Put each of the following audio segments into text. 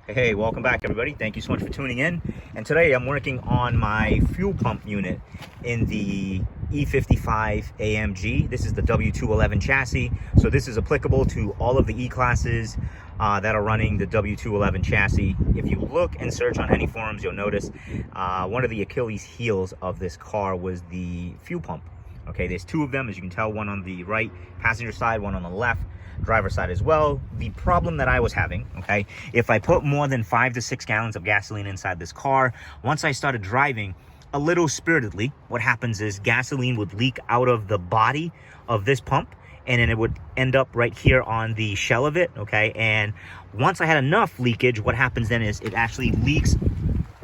Hey, welcome back everybody. Thank you so much for tuning in. And today I'm working on my fuel pump unit in the E55 AMG. This is the W211 chassis. So this is applicable to all of the E-classes that are running the W211 chassis. If you look and search on any forums, you'll notice one of the Achilles heels of this car was the fuel pump. Okay, there's two of them, as you can tell, one on the right passenger side, one on the left driver's side as well. The problem that I was having, okay, if I put more than 5 to 6 gallons of gasoline inside this car, once I started driving a little spiritedly, what happens is gasoline would leak out of the body of this pump, and then it would end up right here on the shell of it, okay? And once I had enough leakage, what happens then is it actually leaks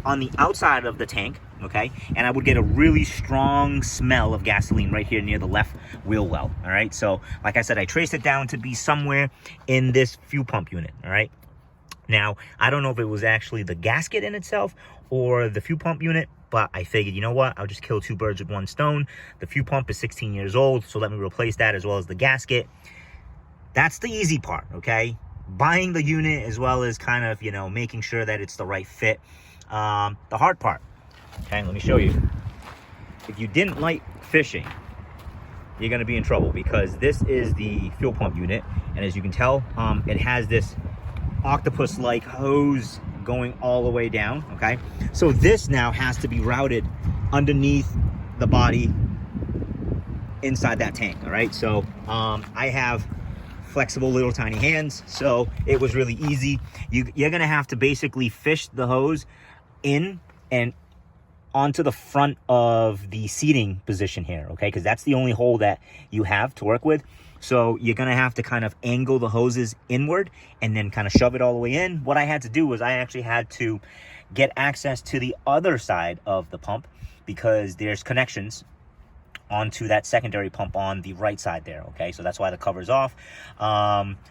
on the outside of the tank, okay, and I would get a really strong smell of gasoline right here near the left wheel well. All right, so like I said, I traced it down to be somewhere in this fuel pump unit. All right, now I don't know if it was actually the gasket in itself or the fuel pump unit, but I figured, you know what, I'll just kill two birds with one stone. The fuel pump is 16 years old, so let me replace that as well as the gasket. That's the easy part, okay? Buying the unit as well as kind of, you know, making sure that it's the right fit. The hard part, okay, let me show you. If you didn't like fishing, you're going to be in trouble, because this is the fuel pump unit, and as you can tell, it has this octopus-like hose going all the way down, okay? So this now has to be routed underneath the body inside that tank, all right? So I have flexible little tiny hands, so it was really easy. You're gonna have to basically fish the hose in and onto the front of the seating position here, okay, because that's the only hole that you have to work with. So you're gonna have to kind of angle the hoses inward and then kind of shove it all the way in. What I had to do was I actually had to get access to the other side of the pump, because there's connections onto that secondary pump on the right side there, okay? So that's why the cover's off.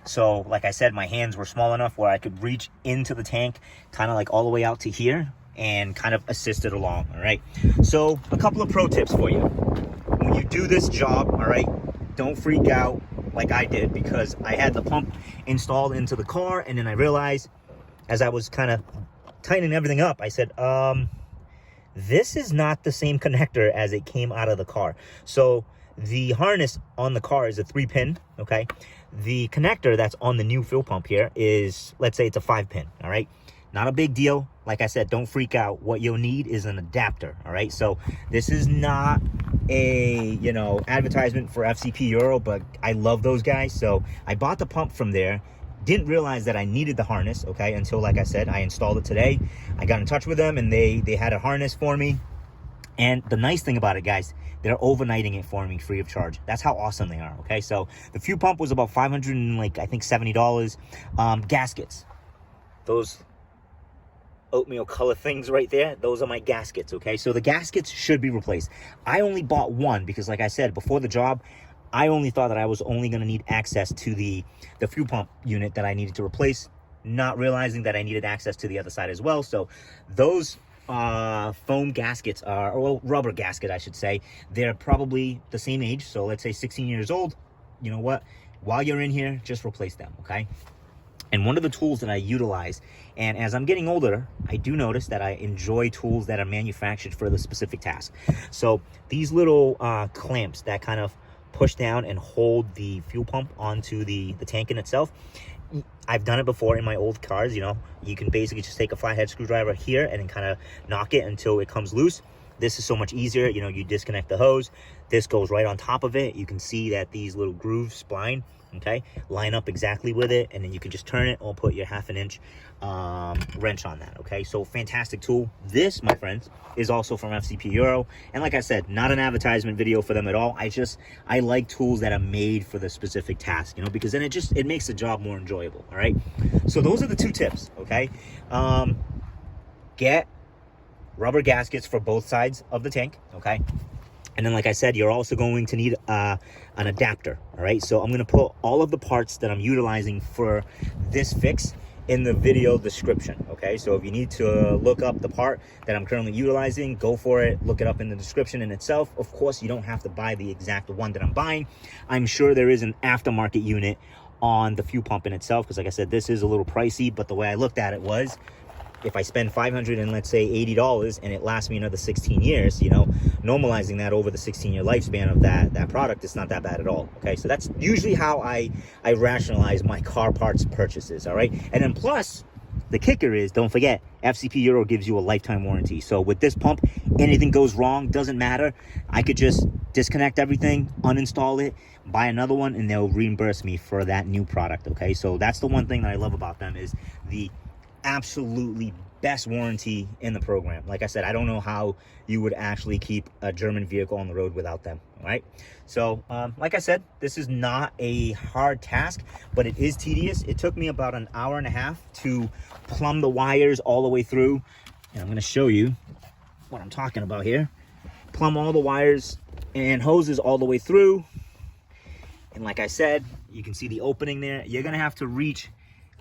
So like I said, my hands were small enough where I could reach into the tank kind of like all the way out to here and kind of assist it along, all right? So a couple of pro tips for you. When you do this job, all right, don't freak out like I did, because I had the pump installed into the car, and then I realized as I was kind of tightening everything up, I said, this is not the same connector as it came out of the car. So the harness on the car is a 3-pin, okay? The connector that's on the new fuel pump here is, let's say it's a 5-pin, all right? Not a big deal. Like I said, don't freak out. What you'll need is an adapter, all right? So this is not a, you know, advertisement for FCP Euro, but I love those guys. So I bought the pump from there. Didn't realize that I needed the harness, okay, until, like I said, I installed it today. I got in touch with them, and they had a harness for me. And the nice thing about it, guys, they're overnighting it for me free of charge. That's how awesome they are, okay? So the fuel pump was about $570. Gaskets, those oatmeal color things right there, those are my gaskets, okay? So the gaskets should be replaced. I only bought one because, like I said, before the job, I only thought that I was only going to need access to the fuel pump unit that I needed to replace, not realizing that I needed access to the other side as well. So those foam gaskets are, or rubber gasket, I should say, they're probably the same age. So let's say 16 years old. You know what? While you're in here, just replace them, okay? And one of the tools that I utilize, and as I'm getting older, I do notice that I enjoy tools that are manufactured for the specific task. So these little clamps that kind of push down and hold the fuel pump onto the tank in itself. I've done it before in my old cars. You know, you can basically just take a flathead screwdriver here and then kind of knock it until it comes loose. This is so much easier. You know, you disconnect the hose. This goes right on top of it. You can see that these little grooves, spline, okay, line up exactly with it, and then you can just turn it or put your 1/2 inch wrench on that, okay? So fantastic tool. This, my friends, is also from FCP Euro, and like I said, not an advertisement video for them at all. I like tools that are made for the specific task, you know, because then it makes the job more enjoyable, all right? So those are the 2 tips, okay? Get rubber gaskets for both sides of the tank, okay? And then, like I said, you're also going to need an adapter, all right? So I'm going to put all of the parts that I'm utilizing for this fix in the video description, okay? So if you need to look up the part that I'm currently utilizing, go for it. Look it up in the description in itself. Of course, you don't have to buy the exact one that I'm buying. I'm sure there is an aftermarket unit on the fuel pump in itself, because like I said, this is a little pricey, but the way I looked at it was, if I spend $500 and let's say $80 and it lasts me another 16 years, you know, normalizing that over the 16-year lifespan of that product, it's not that bad at all. Okay, so that's usually how I rationalize my car parts purchases. All right, and then plus the kicker is, don't forget, FCP Euro gives you a lifetime warranty. So with this pump, anything goes wrong, doesn't matter. I could just disconnect everything, uninstall it, buy another one, and they'll reimburse me for that new product. Okay, so that's the one thing that I love about them, is the absolutely best warranty in the program. Like I said, I don't know how you would actually keep a German vehicle on the road without them. All right, so like I said, this is not a hard task, but it is tedious. It took me about an hour and a half to plumb the wires all the way through, and I'm going to show you what I'm talking about here. Plumb all the wires and hoses all the way through, and like I said, you can see the opening there. You're going to have to reach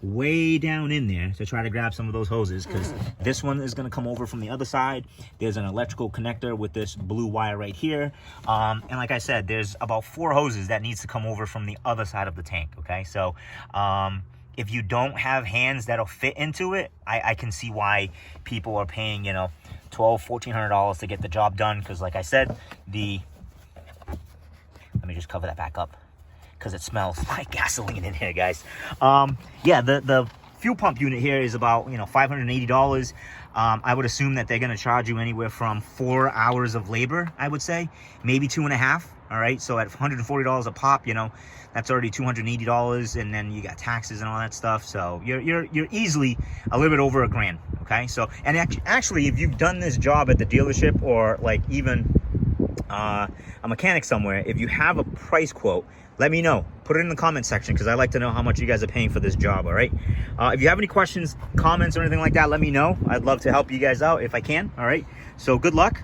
way down in there to try to grab some of those hoses, because this one is going to come over from the other side. There's an electrical connector with this blue wire right here, and like I said, there's about 4 hoses that needs to come over from the other side of the tank. Okay, so if you don't have hands that'll fit into it, I can see why people are paying, you know, $1,200–$1,400 to get the job done, because like I said, let me just cover that back up, because it smells like gasoline in here, guys. Yeah, the fuel pump unit here is about, you know, $580. I would assume that they're going to charge you anywhere from 4 hours of labor, I would say, maybe 2.5. All right, so at $140 a pop, you know, that's already $280, and then you got taxes and all that stuff. So you're easily a little bit over $1,000. Okay, so, and actually, if you've done this job at the dealership, or like even a mechanic somewhere, if you have a price quote, let me know. Put it in the comment section, because I like to know how much you guys are paying for this job. All right, if you have any questions, comments, or anything like that, let me know. I'd love to help you guys out if I can. All right, so good luck.